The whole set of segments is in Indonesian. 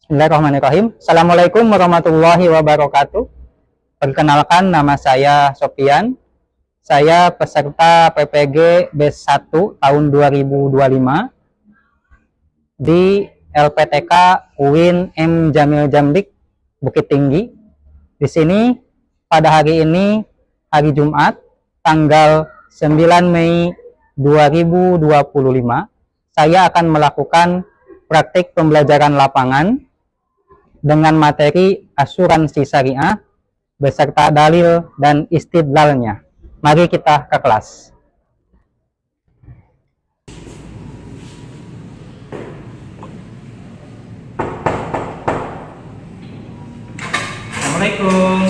Bismillahirrahmanirrahim. Assalamualaikum warahmatullahi wabarakatuh. Perkenalkan, nama saya Sofian. Saya peserta PPG Batch 1 tahun 2025 di LPTK UIN M. Jamil Jamrik, Bukit Tinggi. Di sini pada hari ini, hari Jumat, tanggal 9 Mei 2025, saya akan melakukan praktik pembelajaran lapangan dengan materi asuransi syariah beserta dalil dan istidlalnya. Mari kita ke kelas. Assalamualaikum.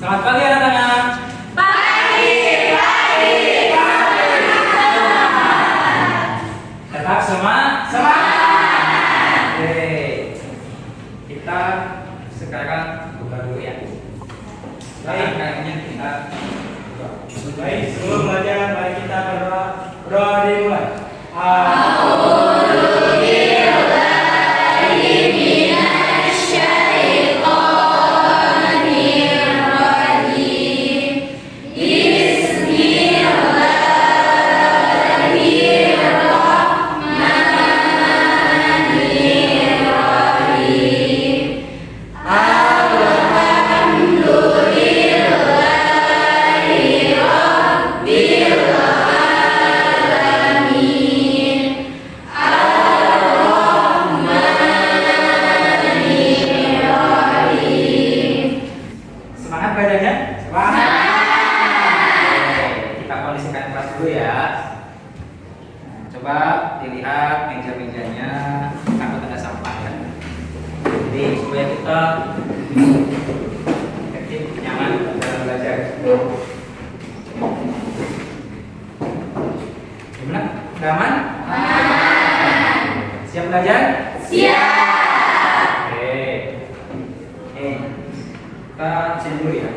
Selamat pagi anak-anak. Tetap semangat. Oke. Kita sekarang buka dulu ya. Baik, kayaknya kita buka. Baik, sebelum belajar mari kita berdoa. Berdoa dimulai. Semangat belajarnya? Semangat. Oke, kita kondisikan kelas dulu ya. Nah, coba dilihat meja-mejanya, takut ada sampah ya. Jadi supaya kita efektif, nyaman dalam belajar. Gimana? Udah aman? Siap belajar? Siap. Oke. Kita cek dulu ya.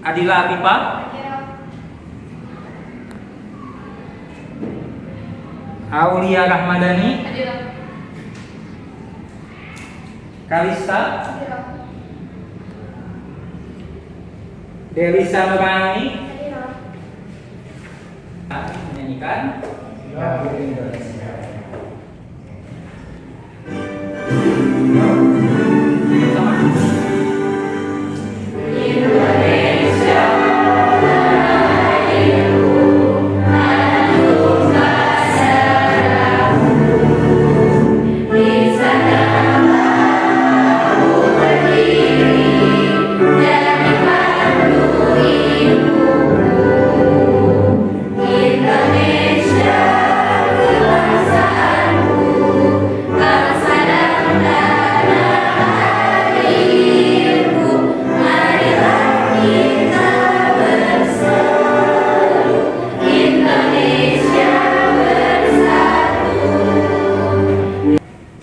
Adila Afifa, Aulia Rahmadani, Kalista, Delisa Nurani, menyanyikan lagu Indonesia. Sama.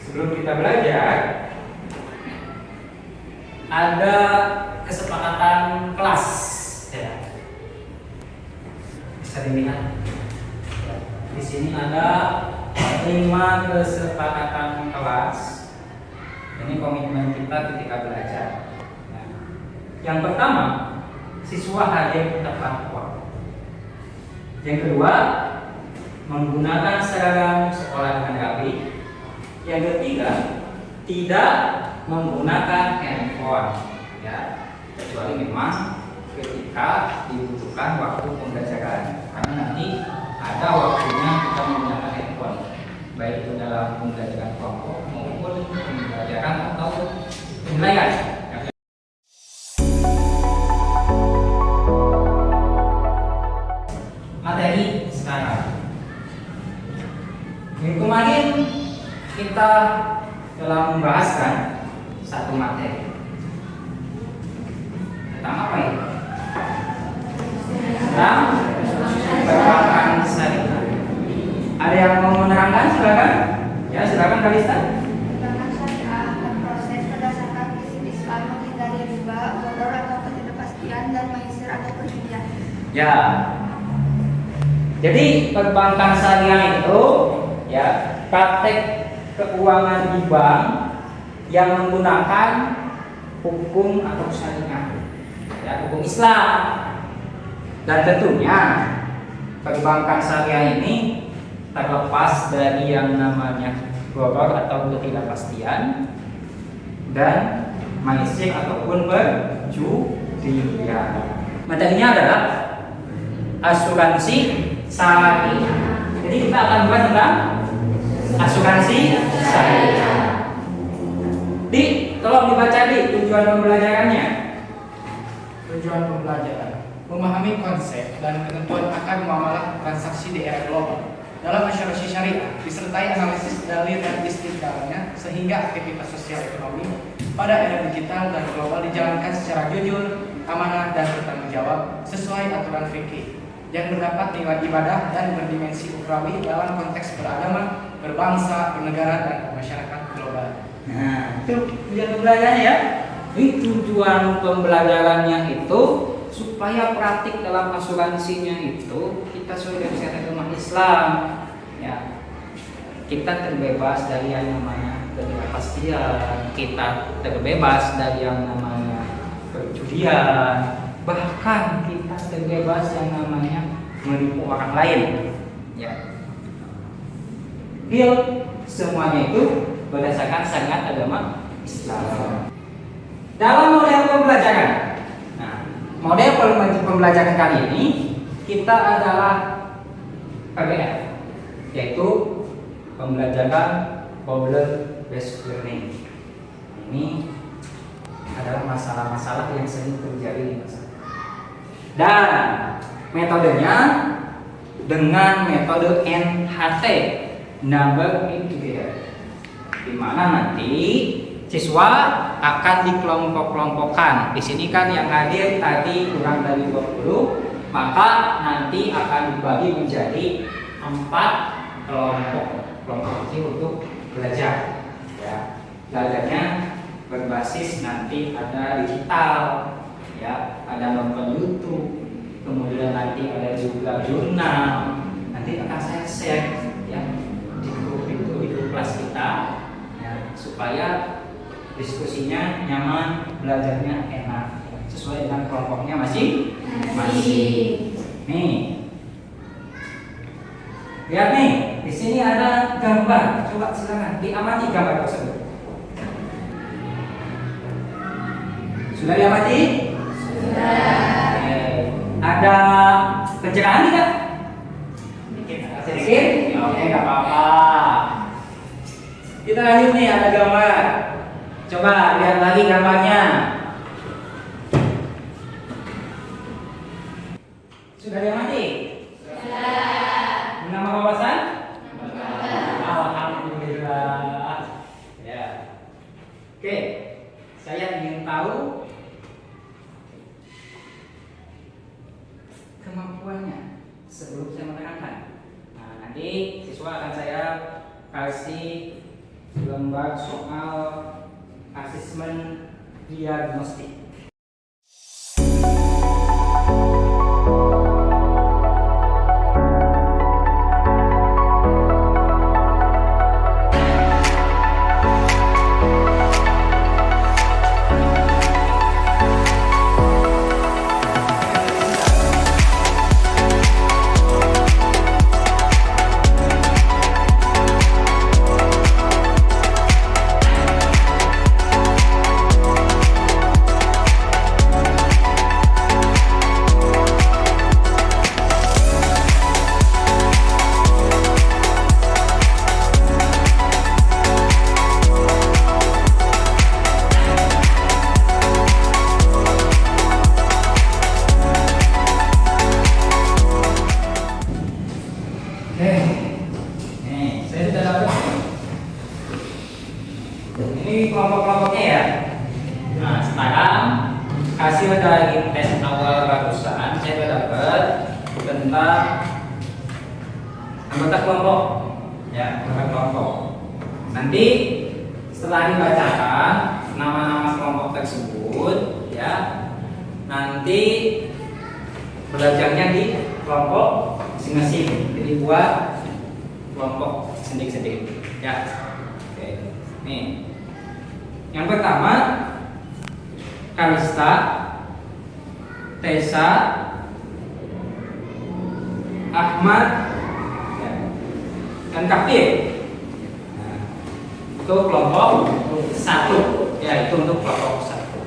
Sebelum kita belajar, ada kesepakatan kelas ya. Bisa dilihat di sini ada 5 kesepakatan kelas. Ini komitmen kita ketika belajar. Nah, yang pertama, siswa hadir tepat waktu. Yang kedua, menggunakan seragam sekolah dengan rapi. Yang ketiga, tidak menggunakan handphone ya, kecuali memang ketika dibutuhkan waktu pembelajaran, karena nanti ada waktunya kita menggunakan handphone, baik itu dalam pembelajaran kelompok maupun pembelajaran atau penilaian. Materi sekarang. Minggu kemarin kita telah membahaskan satu materi tentang apa ini? Tentang perbankan syariah. Ada yang mau menerangkan? Silakan. Ya, silakan Kalista. Perbankan syariah berproses berdasarkan prinsip Islam menghindari riba, bodor atau ketidakpastian dan maisir atau perjudian. Ya. Jadi perbankan syariah itu ya praktek keuangan di bank yang menggunakan hukum atau syariah, ya hukum Islam. Dan tentunya perbankan syariah ini terlepas dari yang namanya bodor atau ketidakpastian dan maisir ataupun perjudian. Materinya adalah asuransi syariah. Jadi kita akan bahas tentang asuransi syariah. Tolong dibaca tujuan pembelajarannya. Tujuan pembelajaran memahami konsep dan ketentuan akan muamalah transaksi di era global dalam asuransi syariah disertai analisis dalil dan istidlalnya sehingga aktivitas sosial ekonomi pada era digital dan global dijalankan secara jujur, amanah dan bertanggung jawab sesuai aturan fikih yang mendapat nilai ibadah dan berdimensi ukhrawi dalam konteks beragama, berbangsa, bernegara dan masyarakat global. Nah, itu tujuan pembelajarannya ya. Ini tujuan pembelajarannya itu supaya praktik dalam asuransinya itu kita sesuai dengan syariat agama Islam. Ya, kita terbebas dari yang namanya ketidakpastian, kita terbebas dari yang namanya perjudian, bahkan kita terbebas yang namanya menipu orang lain. Ya, semuanya itu berdasarkan syariat agama Islam. Dalam model pembelajaran, nah, model pembelajaran kali ini kita adalah PBL, yaitu pembelajaran problem based learning. Ini adalah masalah-masalah yang sering terjadi di masyarakat. Dan metodenya dengan metode NHT, number integrator, di mana nanti siswa akan dikelompok-kelompokkan. Di sini kan yang hadir tadi kurang dari 20, maka nanti akan dibagi menjadi 4 kelompok. Kelompok kecil untuk belajar. Ya, belajarnya berbasis nanti ada digital, ya, ada nonton YouTube, kemudian nanti ada juga jurnal. Nanti akan saya share ya di grup kelas kita. Supaya diskusinya nyaman, belajarnya enak, sesuai dengan kelompoknya masing-masing. Nih, lihat nih, di sini ada gambar. Coba silakan diamati gambar tersebut. Sudah diamati? Sudah. Ada pencerahan tidak? Sedikit? Oke, nggak apa-apa. Kita lanjut nih, ada gambar. Coba lihat lagi gambarnya. Sudah diamati? Sudah. Nama wawasan? Alhamdulillah. Ya. Oke, saya ingin tahu kemampuannya sebelum saya menerangkan. Nah, nanti siswa akan saya kasih lembar soal asesmen diagnostik. Ini kelompok-kelompoknya ya. Nah, sekarang hasil dari tes awal barusan saya dapat tentang anggota kelompok. Ya, anggota kelompok. Nanti setelah dibacakan nama-nama kelompok tersebut, ya, nanti belajarnya di kelompok masing-masing. Jadi buat kelompok sendiri-sendiri. Ya, oke. Nih, yang pertama Kalista, Tessa, Ahmad, ya, dan Kapil. Nah, itu kelompok satu. Ya, itu untuk kelompok satu.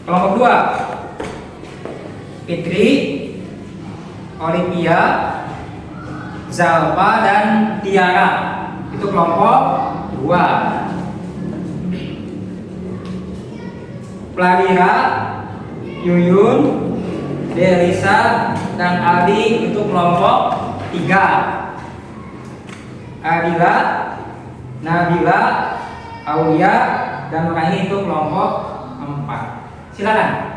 Kelompok dua Fitri, Olivia, Zalpa, dan Tiara. Itu kelompok dua. Plavira, Yuyun, Delisa, dan Aldi itu kelompok 3. Adila, Nabila, Aulia, dan Rahim itu kelompok 4. Silakan.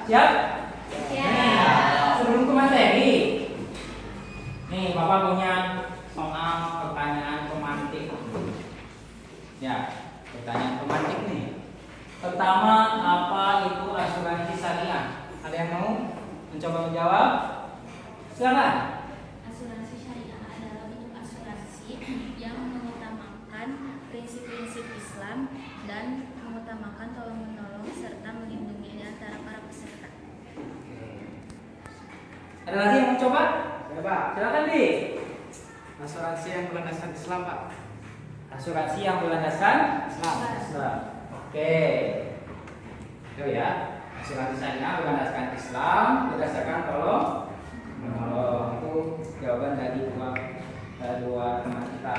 Siap? Nah, sebelum ke materi, nih Bapak punya soal pertanyaan pemantik. Ya, pertanyaan pemantik nih. Pertama, apa itu asuransi syariah? Ada yang mau mencoba menjawab? Silakan. Asuransi syariah adalah bentuk asuransi yang mengutamakan prinsip-prinsip Islam dan mengutamakan tolong-menolong serta melindungi di antara para peserta. Ada lagi yang mau coba? Ya, Pak. Silakan, Di. Asuransi yang berlandaskan Islam, Pak. Asuransi yang berlandaskan Islam. Islam. Oke. Itu ya. Asuransi syariah berlandaskan Islam berdasarkan tolong menolong. Itu jawaban dari dua teman kita.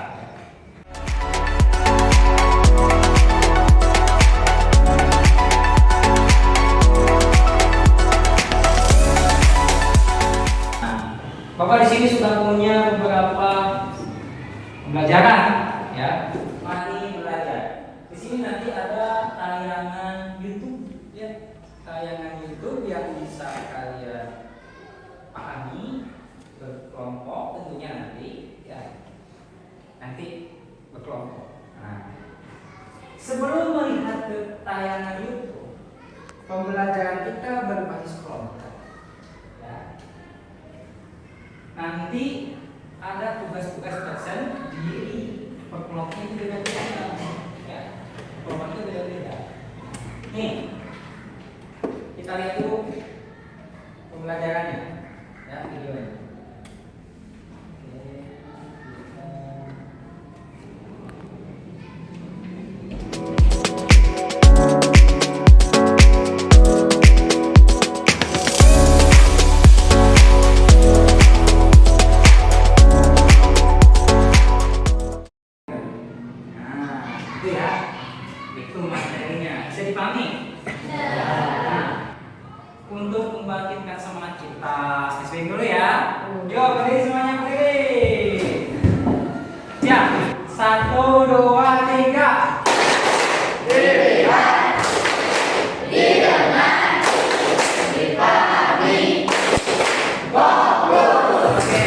Bapak di sini sudah punya beberapa pembelajaran, ya. Mari belajar. Di sini nanti ada tayangan YouTube, ya. Tayangan YouTube yang bisa kalian pahami berkelompok tentunya nanti, ya. Nanti berkelompok. Nah, sebelum melihat ke tayangan YouTube, pembelajaran kita berbasis kelompok. Nanti ada tugas-tugas tersendiri per kelompoknya itu beda-beda, ya. Kelompoknya beda-beda. Nih, kita lihat dulu pembelajarannya, ya, videonya. Untuk membangkitkan semangat kita, swing dulu ya. Yuk, berdiri semuanya, berdiri. Siap. 1, 2, 3. Dilihat, didengar, dipahami, fokus. Oke.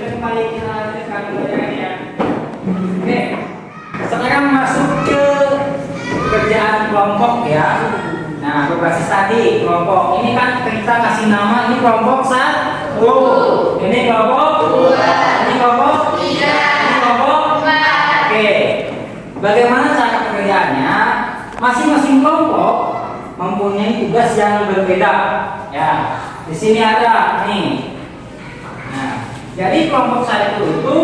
Kembali kita lanjutkan pembelajarannya. Oke. Sekarang masuk ke kerjaan kelompok, ya. Nah, berbasis tadi kelompok. Ini kan kita kasih nama, ini kelompok 1, ini kelompok 2, ini kelompok 3, ini kelompok 4. Oke. Bagaimana cara pekerjaannya? Masing-masing kelompok mempunyai tugas yang berbeda. Ya. Di sini ada nih. Nah, jadi kelompok 1 itu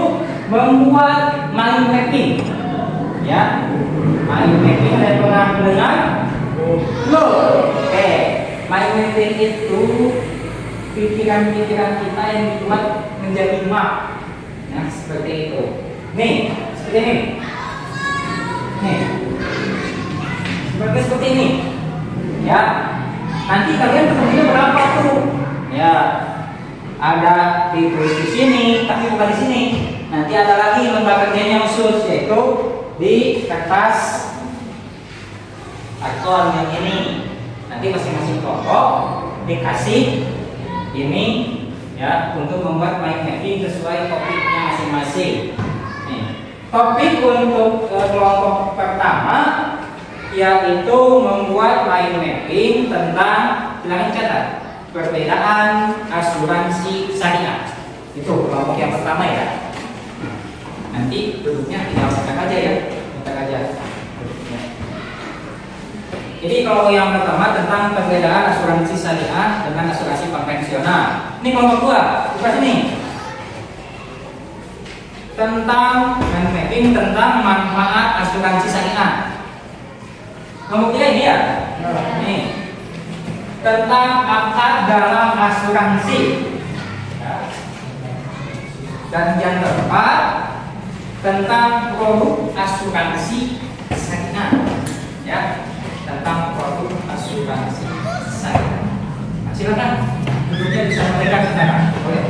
membuat mind mapping. Ya. Mind mapping ada pernah dengar? Loh, mind mapping itu pikiran-pikiran kita yang dibuat menjadi map. Nah, seperti itu. Nih, seperti ini. Nih, seperti ini. Ya. Nanti kalian ketemunya berapa tuh? Ya, ada ditulis di sini, tapi bukan di sini. Nanti ada lagi lembar kerjanya khusus, yaitu di kertas karton yang ini. Nanti masing-masing kelompok dikasih ini ya untuk membuat mind mapping sesuai topiknya masing-masing. Nih, topik untuk kelompok pertama yaitu membuat mind mapping tentang, silakan catat, perbedaan asuransi syariah. Itu kelompok yang pertama ya. Nanti duduknya tinggal petak aja ya, petak aja duduknya. Jadi kalau yang pertama tentang perbedaan asuransi syariah dengan asuransi konvensional. Ini kelompok dua, buka sini. Tentang mind mapping tentang manfaat asuransi syariah. Kelompok tiga ini ya. Nih. Tentang akad dalam asuransi. Ya. Dan yang keempat tentang produk asuransi syariah. Ya. Tentang produk asuransi syariah. Nah, silakan duduknya bisa mereka sekarang. Boleh.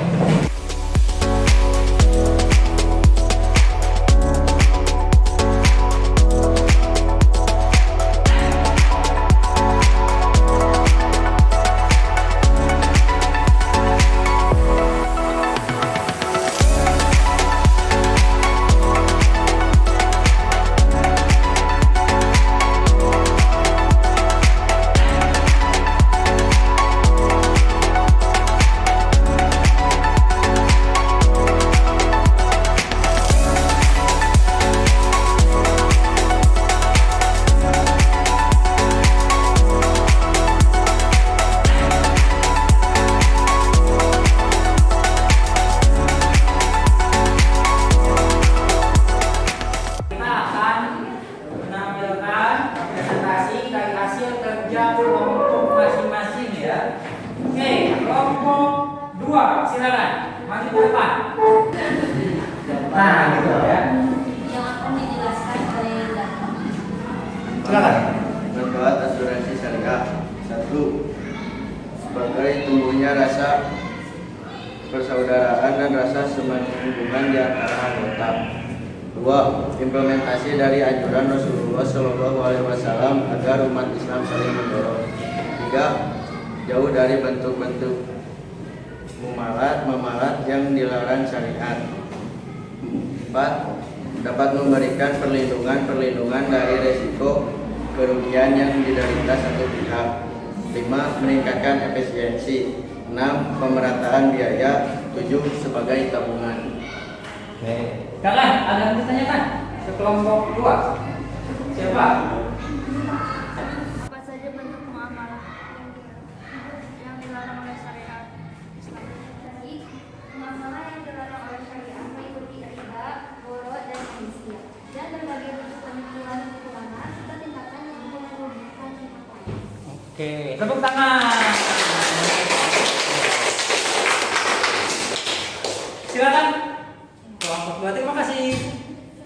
Silakan maju ke depan. Nah, gitu ya. Yang akan dijelaskan oleh Dani. Silakan. Manfaat asuransi syariah. 1. Sebagai tumbuhnya rasa persaudaraan dan rasa semangat hubungan di antara anggota. 2. Implementasi dari anjuran Rasulullah SAW agar umat Islam saling mendorong. 3. Jauh dari bentuk-bentuk memalat yang dilarang syariat. 4. Dapat memberikan perlindungan dari resiko kerugian yang diderita satu pihak. 5. Meningkatkan efisiensi. 6. Pemerataan biaya. 7. Sebagai tabungan. Oke. Kakak, ada yang ditanyakan? Sekelompok dua. Siapa? Apa saja bentuk muamalah yang dilarang oleh syariat Islam? Jadi, muamalah yang dilarang oleh syariah meliputi riba, boro, dan komisi. Dan berbagai bentuk penipuan serta tindakan yang merugikan pihak lain. Oke, tepuk tangan. Silakan. Kelompok dua, terima kasih.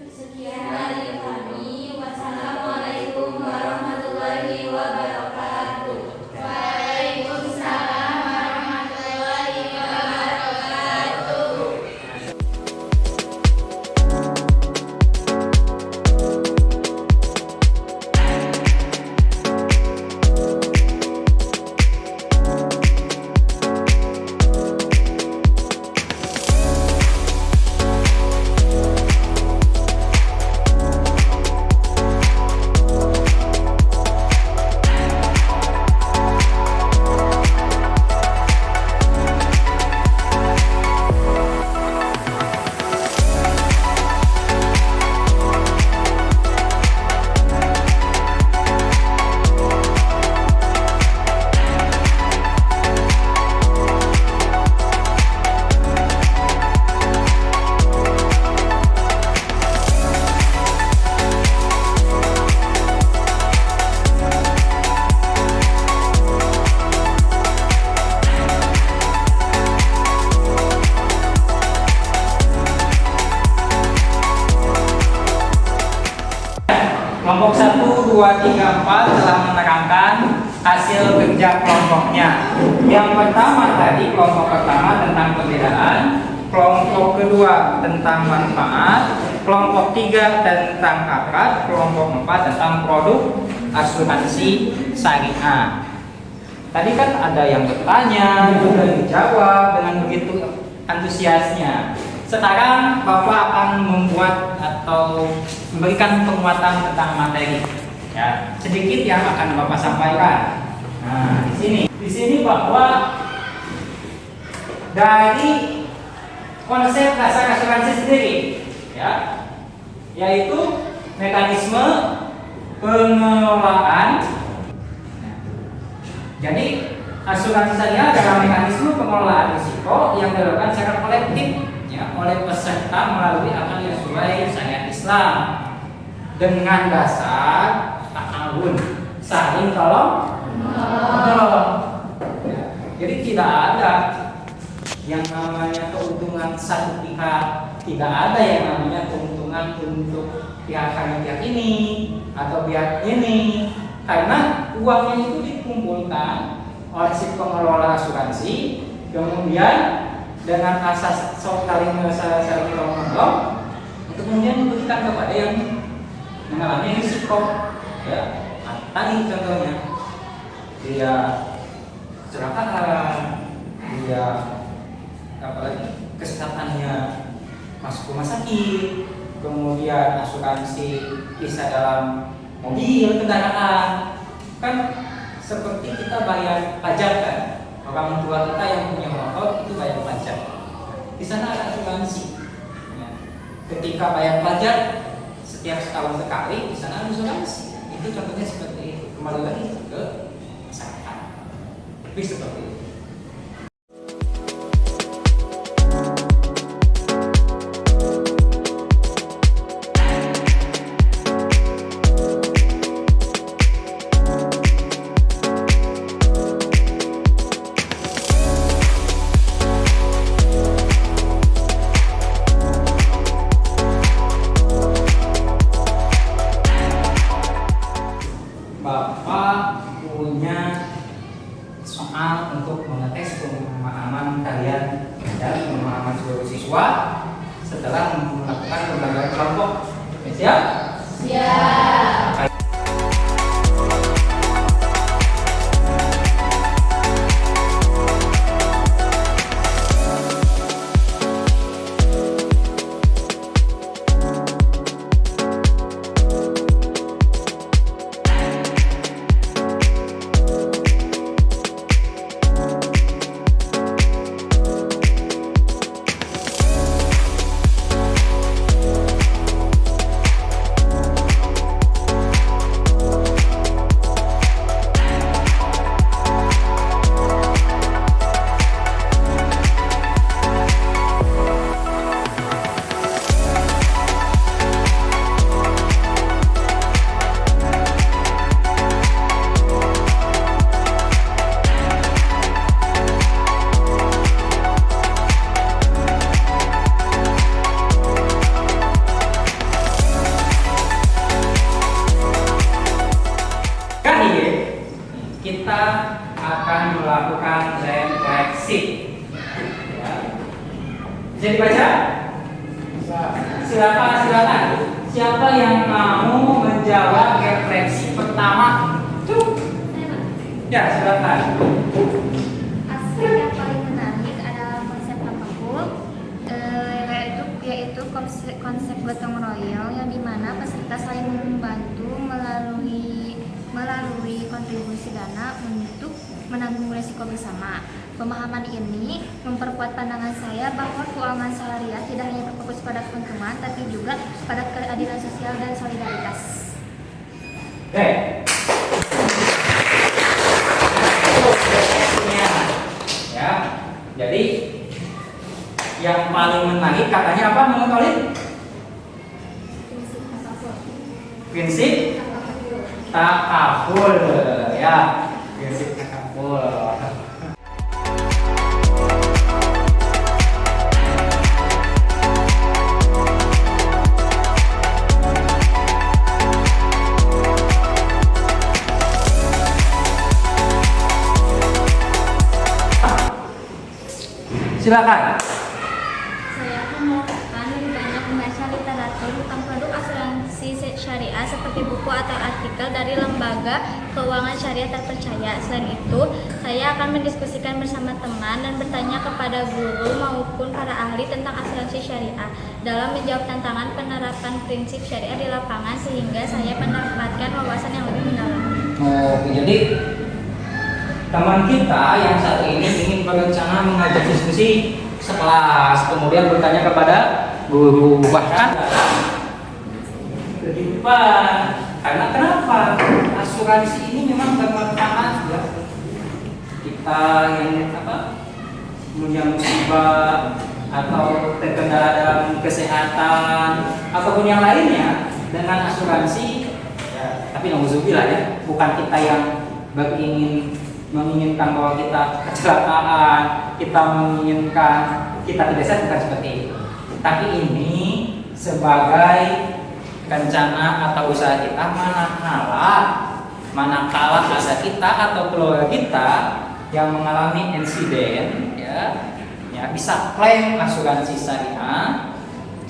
Sekian dari kami. Wassalamualaikum warahmatullahi wabarakatuh. Waalaikumsalam warahmatullahi wabarakatuh. Kelompok 1, 2, 3, 4 telah menerangkan hasil kerja kelompoknya. Yang pertama tadi, kelompok pertama tentang perbedaan, kelompok kedua tentang manfaat, kelompok 3 tentang akad, kelompok 4 tentang produk asuransi syariah. Tadi kan ada yang bertanya, juga dijawab dengan begitu antusiasnya. Sekarang Bapak akan membuat atau memberikan penguatan tentang materi. Ya, sedikit yang akan Bapak sampaikan. Nah, di sini bahwa dari konsep dasar asuransi sendiri, ya, yaitu mekanisme pengelolaan. Jadi asuransi syariah adalah mekanisme pengelolaan risiko yang dilakukan secara kolektif, ya, oleh peserta melalui akad yang sesuai syariat Islam dengan dasar ta'awun, saling tolong menolong. Ya, jadi tidak ada yang namanya keuntungan satu pihak, tidak ada yang namanya keuntungan untuk pihak ini atau pihak ini, karena uangnya itu dikumpulkan oleh si pengelola asuransi, kemudian dengan asas saling menolong untuk kemudian diberikan kepada yang mengalami risiko. Ya, tadi contohnya dia kecelakaan, dia apalagi kesehatannya masuk rumah sakit, kemudian asuransi bisa dalam mobil kendaraan, kan seperti kita bayar pajak kan, orang tua kita yang punya motor itu bayar pajak, di sana ada asuransi. Ya. Ketika bayar pajak setiap setahun sekali, di sana ada asuransi. Itu contohnya seperti itu, kembali lagi ke masyarakat, tapi seperti itu. Bapak punya soal untuk mengetes pemahaman kalian dan pemahaman seluruh siswa setelah melakukan pembelajaran kelompok. Siap? Siap. Kita akan melakukan refleksi. Ya. Bisa dibaca? Silakan. Siapa yang mau menjawab refleksi pertama? Ya, silakan. Aspek yang paling menarik adalah konsep takaful, yaitu konsep gotong royong yang dimana peserta saling membantu melalui kontribusi dana untuk menanggung risiko bersama. Pemahaman ini memperkuat pandangan saya bahwa keuangan syariah tidak hanya berfokus pada keuntungan, tapi juga pada keadilan sosial dan solidaritas. Oke. Ya, jadi yang paling menarik katanya apa menurut kalian? Prinsip takaful, ya, prinsip takaful. Silakan. Saya akan melakukan lebih banyak membaca literatur tentang produk asuransi syariah seperti buku atau artikel dari lembaga keuangan syariah terpercaya. Selain itu, saya akan mendiskusikan bersama teman dan bertanya kepada guru maupun para ahli tentang asuransi syariah dalam menjawab tantangan penerapan prinsip syariah di lapangan sehingga saya mendapatkan wawasan yang lebih mendalam. Oh, jadi teman kita yang satu ini ingin berencana mengajak diskusi sekelas, kemudian bertanya kepada guru, bahkan kehidupan. Karena kenapa? Asuransi ini memang bermanfaat ya. Kita yang punya musibah atau terkendala dalam kesehatan ataupun yang lainnya dengan asuransi ya, tapi nauzubillah ya, bukan kita yang menginginkan bahwa kita kecelakaan, kita menginginkan kita tidak sehat, bukan seperti itu. Tapi ini sebagai rencana atau usaha kita manakala asa kita atau keluarga kita yang mengalami insiden ya bisa klaim asuransi syariah.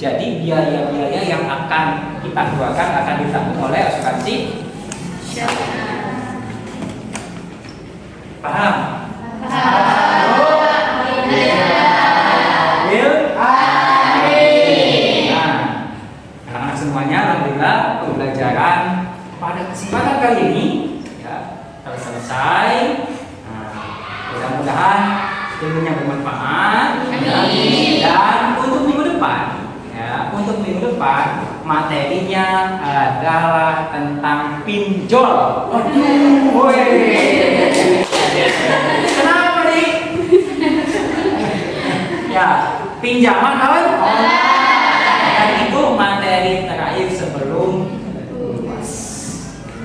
Jadi biaya-biaya yang akan kita keluarkan akan ditanggung oleh asuransi syariah. Paham? Nah, semuanya alhamdulillah pembelajaran pada kesempatan kali ini ya telah selesai. Mudah-mudahan ilmunya bermanfaat. Dan untuk minggu depan materinya adalah tentang pinjol. Kenapa nih? Ya, pinjaman kawan. Dan itu materi terakhir sebelum UAS.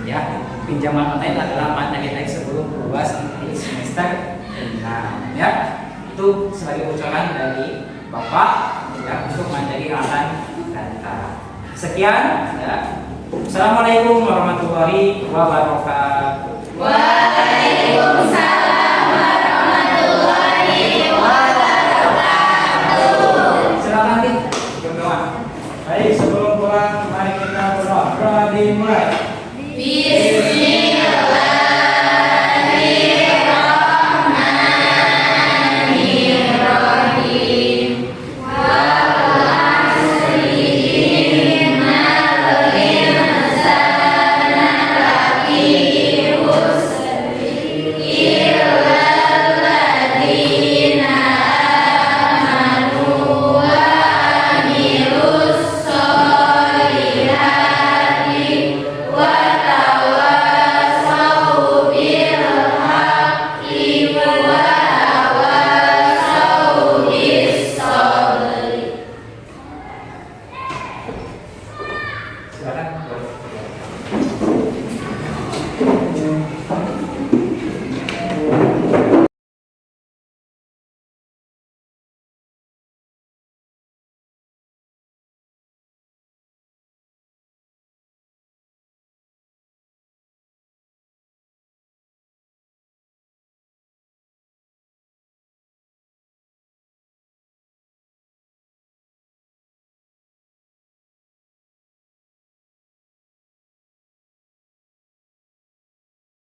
Ya, pinjaman online adalah materi terakhir sebelum UAS di semester 6. Ya, itu sebagai ucapan dari Bapak ya untuk materi akan data. Sekian ya. Assalamualaikum warahmatullahi wabarakatuh. Waalaikumsalam warahmatullahi wabarakatuh. Silakan berdoa. Baik, sebelum pulang mari kita berdoa. Dimulai. Bismillah.